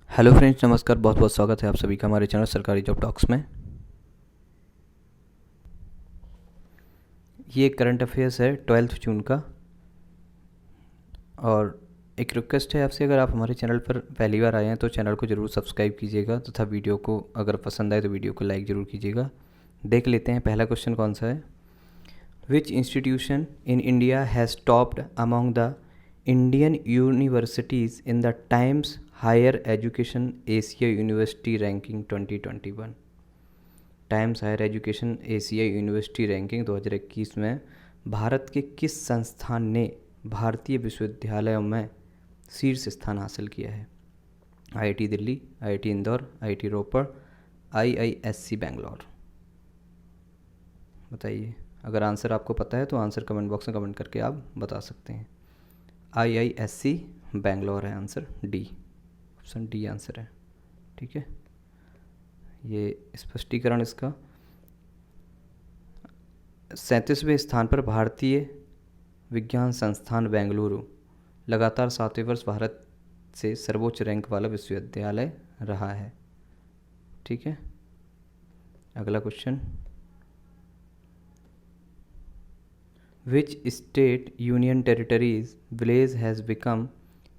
Hello friends, नमस्कार। बहुत बहुत स्वागत है आप सभी का हमारे चैनल सरकारी जॉब टॉक्स में। ये करंट अफेयर्स है 12 जून का। और एक रिक्वेस्ट है आपसे, अगर आप हमारे चैनल पर पहली बार आए हैं तो चैनल को ज़रूर सब्सक्राइब कीजिएगा तथा वीडियो को अगर पसंद आए तो वीडियो को लाइक ज़रूर कीजिएगा। देख लेते हैं पहला क्वेश्चन कौन सा है। Which institution in India has topped among the Indian universities in the Times Higher Education Asia University ranking 2021। Times Higher Education Asia University ranking 2021 में भारत के किस संस्थान ने भारतीय विश्वविद्यालयों में शीर्ष स्थान हासिल किया है? IIT Delhi, IIT Indore, IIT Ropar, IISc Bangalore. बताइए। अगर आंसर आपको पता है तो आंसर कमेंट बॉक्स में कमेंट करके आप बता सकते हैं। आईआईएससी बेंगलोर है answer, D. Option D answer है। ठीक है, ये स्पष्टीकरण इसका। 37वें स्थान पर भारतीय विज्ञान संस्थान बेंगलुरु लगातार 7वें वर्ष भारत से सर्वोच्च रैंक वाला विश्वविद्यालय रहा है। ठीक है, अगला question. Which state union territories village has become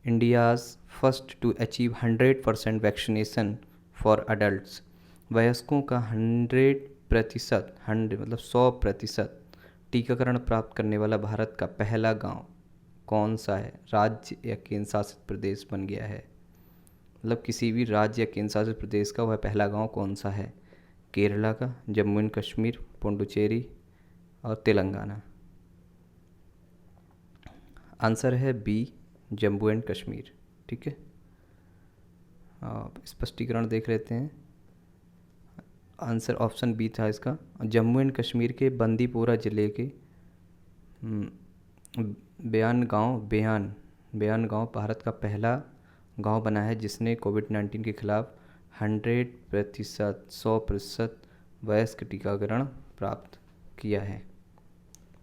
India's first to achieve 100% vaccination for adults? वयस्कों का 100% 100 मतलब 100% टीकाकरण प्राप्त करने वाला भारत का पहला गांव कौन सा है? राज्य या केंद्र शासित प्रदेश बन गया है, मतलब किसी भी राज्य या केंद्र शासित प्रदेश का वह पहला गांव कौन सा है? केरला का, जम्मू एंड कश्मीर, पुडुचेरी और तेलंगाना। आंसर है बी, जम्मू एंड कश्मीर। ठीक है, स्पष्टीकरण देख लेते हैं। आंसर ऑप्शन बी था इसका। जम्मू एंड कश्मीर के बंदीपोरा ज़िले के बेयान गांव भारत का पहला गांव बना है जिसने कोविड-19 के खिलाफ 100% वयस्क टीकाकरण प्राप्त किया है।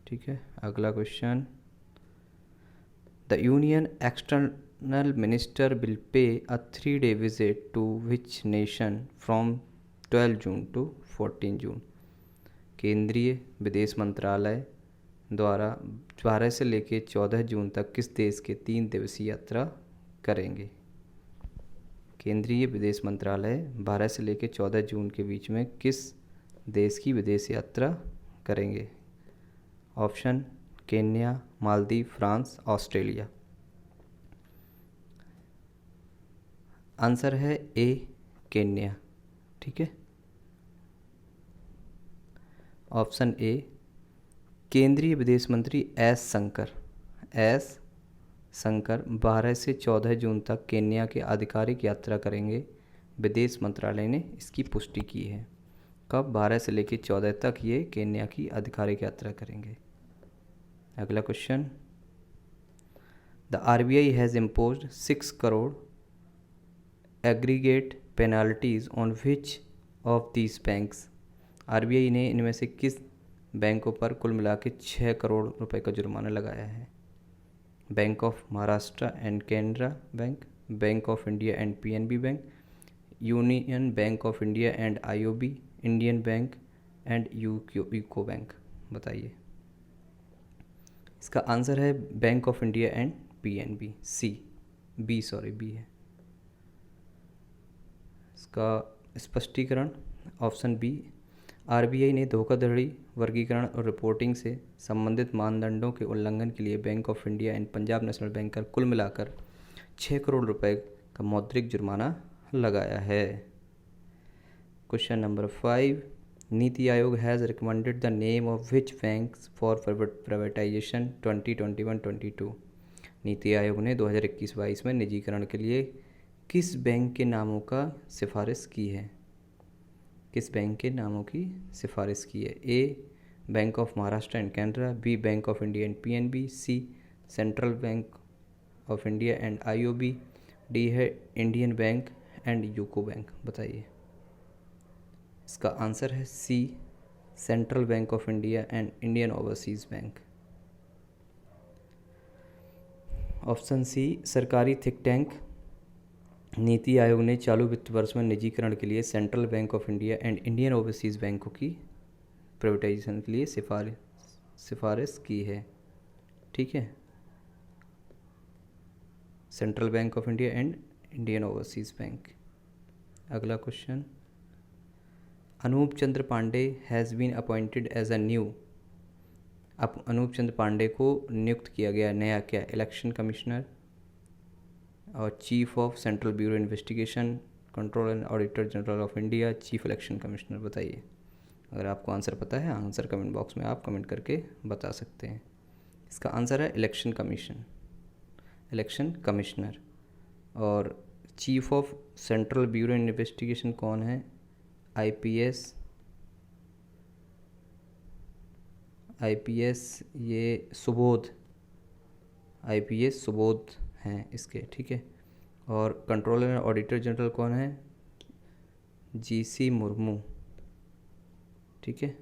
ठीक है, अगला question. The union external minister will pay a 3-day visit to which nation from 12 June to 14 June? केंद्रीय विदेश मंत्रालय द्वारा 12 से लेकर 14 जून तक किस देश के 3 दिवसीय यात्रा करेंगे? केंद्रीय विदेश मंत्रालय 12 से लेकर 14 जून के बीच में किस देश की विदेश यात्रा करेंगे? Option Kenya, Maldives, France, Australia. Answer है ए, केन्या। ठीक है, ऑप्शन ए। केंद्रीय विदेश मंत्री एस शंकर 12 से 14 जून तक केन्या के आधिकारिक यात्रा करेंगे। विदेश मंत्रालय ने इसकी पुष्टि की है। कब? 12 से लेकर 14 तक ये केन्या की आधिकारिक यात्रा करेंगे। अगला question. The RBI has imposed 6 crore aggregate penalties on which of these banks? RBI ने इनमें से किस बैंकों पर कुल मिला के 6 करोड़ रुपए का जुर्माना लगाया है? Bank of Maharashtra and Canara bank, bank of India and PNB bank, union bank of India and IOB, Indian bank and UCO bank. बताइए। इसका आंसर है bank of India and PNB, B है इसका स्पष्टीकरण। Option B. आरबीआई ने धोखाधड़ी, वर्गीकरण और रिपोर्टिंग से संबंधित मानदंडों के उल्लंघन के लिए bank of India and Punjab national bank पर कुल मिलाकर 6 करोड़ रुपए का मौद्रिक जुर्माना लगाया है। Question number 5। NITI Aayog has recommended the name of which banks for privatisation 2021-22? NITI Aayog ने 2021-22 में निजीकरण के लिए किस बैंक के नामों का सिफारिश की है? किस बैंक के नामों की सिफारिश की है? A, bank of Maharashtra and Canara, B, bank of India and PNB, C, central bank of India and IOB, D है Indian bank and UCO bank. बताइए। इसका आंसर है C, central bank of India and Indian overseas bank. Option C. सरकारी think tank NITI Aayog ने चालू वित्त वर्ष में निजीकरण के लिए central bank of India and Indian overseas बैंकों की प्राइवेटाइजेशन के लिए सिफारिश की है। ठीक है, central bank of India and Indian overseas bank. अगला question, Anup Chandra Pande has been appointed as a new, Anup Chandra Pande को नियुक्त किया गया नया क्या, इलेक्शन कमिश्नर और chief of central bureau investigation, control and auditor general of India, chief election commissioner. बताइए, अगर आपको आंसर पता है आंसर कमेंट बॉक्स में आप कमेंट करके बता सकते हैं। इसका आंसर है इलेक्शन कमिश्नर। और chief of central bureau investigation कौन है, आईपीएस ये सुबोध, आईपीएस सुबोध हैं इसके। ठीक है, और कंट्रोलर एंड ऑडिटर जनरल कौन है, जीसी मुर्मू। ठीक है,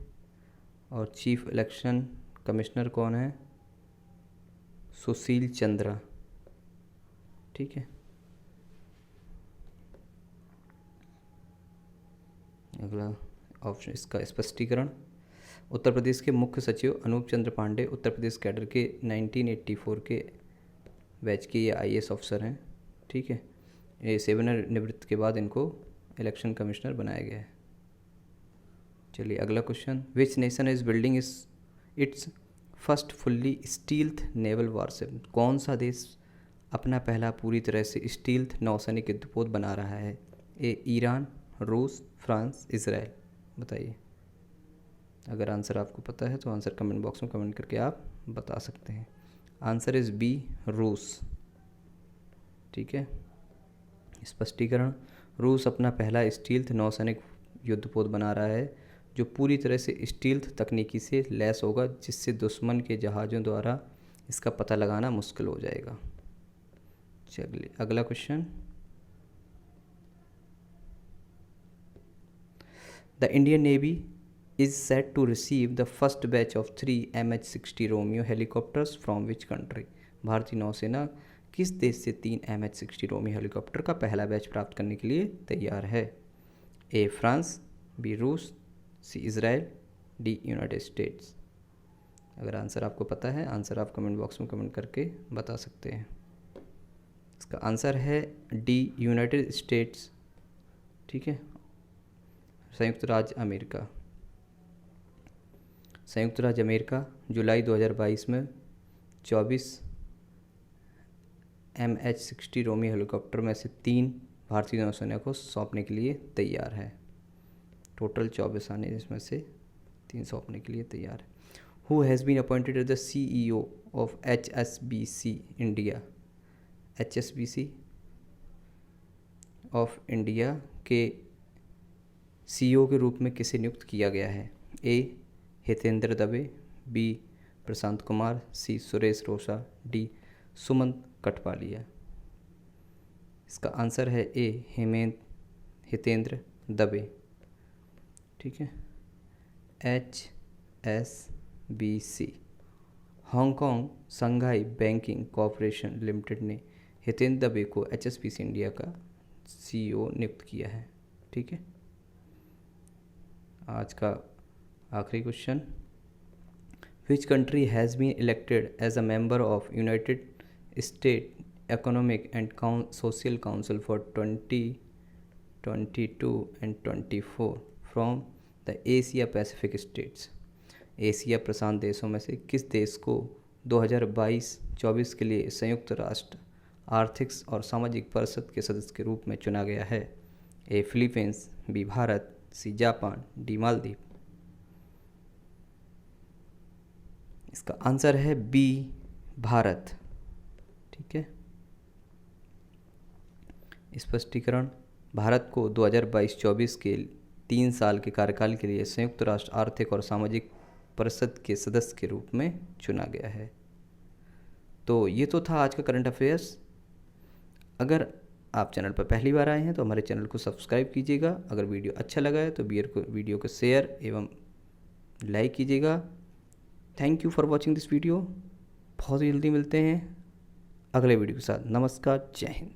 और चीफ इलेक्शन कमिश्नर कौन है, सुशील चंद्रा। ठीक है, अगला ऑप्शन इसका स्पष्टीकरण, उत्तर प्रदेश के मुख्य सचिव अनूप चंद्र पांडे उत्तर प्रदेश कैडर के 1984 के बैच के ये आईएएस ऑफिसर हैं। ठीक है, ये सेवानिवृत्ति के बाद इनको इलेक्शन कमिश्नर बनाया गया है। चलिए अगला question, which nation is building it's first fully stealth naval warship, कौन सा देश अपना पहला पूरी तरह से स्टील्थ नौसैनिक युद्धपोत बना रहा है, ईरान, रूस, फ्रांस, इजराइल। बताइए, अगर आंसर आपको पता है तो आंसर कमेंट बॉक्स में कमेंट करके आप बता सकते हैं। आंसर इज़ बी, रूस। ठीक है, स्पष्टीकरण, रूस अपना पहला स्टील्थ नौसैनिक युद्धपोत बना रहा है जो पूरी तरह से स्टील्थ तकनीकी से लैस होगा, जिससे दुश्मन के जहाज़ों द्वारा इसका पता लगाना मुश्किल हो जाएगा। चलिए अगला question, the Indian navy is set to receive the first batch of 3 MH-60 Romeo helicopters from which country, भारतीय नौसेना किस देश से 3 MH-60 रोमियो हेलीकॉप्टर का पहला बैच प्राप्त करने के लिए तैयार है, ए फ्रांस, बी रूस, C Israel, D United States. अगर आंसर आपको पता है आंसर आप कमेंट बॉक्स में कमेंट करके बता सकते हैं। इसका आंसर है डी, यूनाइटेड स्टेट्स। ठीक है, संयुक्त राज्य अमेरिका जुलाई 2022 में 24 MH-60 रोमियो हेलीकॉप्टर में से 3 भारतीय नौसेना को सौंपने के लिए तैयार है। टोटल 24 आने जिसमें से 3 सौंपने के लिए तैयार है। Who has been appointed as the CEO of HSBC India, HSBC of India के CEO के रूप में किसे नियुक्त किया गया है, ए हितेंद्र दवे, बी प्रशांत कुमार, सी सुरेश रोशा, डी सुमंत कठपालिया। इसका आंसर है ए हितेंद्र दवे। ठीक है, HSBC हांगकांग संघाई बैंकिंग कॉरपोरेशन लिमिटेड ने हितेंद्र दवे को HSBC इंडिया का CEO नियुक्त किया है। ठीक है, आज का आखिरी question, which country has been elected as a member of united state economic and social council for 2022 and 24 from the Asia Pacific states, Asia प्रशांत देशों में से किस देश को 2022-24 के लिए संयुक्त राष्ट्र आर्थिक और सामाजिक परिषद के सदस्य के रूप में चुना गया है, A Philippines, B Bharat, C Japan, D Maldives. इसका आंसर है बी भारत। ठीक है, स्पष्टीकरण, भारत को 2022-24 के 3 साल के कार्यकाल के लिए संयुक्त राष्ट्र आर्थिक और सामाजिक परिषद के सदस्य के रूप में चुना गया है। तो ये तो था आज का करंट अफेयर्स। अगर आप चैनल पर पहली बार आए हैं तो हमारे चैनल को सब्सक्राइब कीजिएगा। अगर वीडियो अच्छा लगा है तो वीडियो को शेयर एवं लाइक कीजिएगा। Thank you for watching this video. बहुत जल्दी मिलते हैं अगले वीडियो के साथ। नमस्कार, जय हिंद।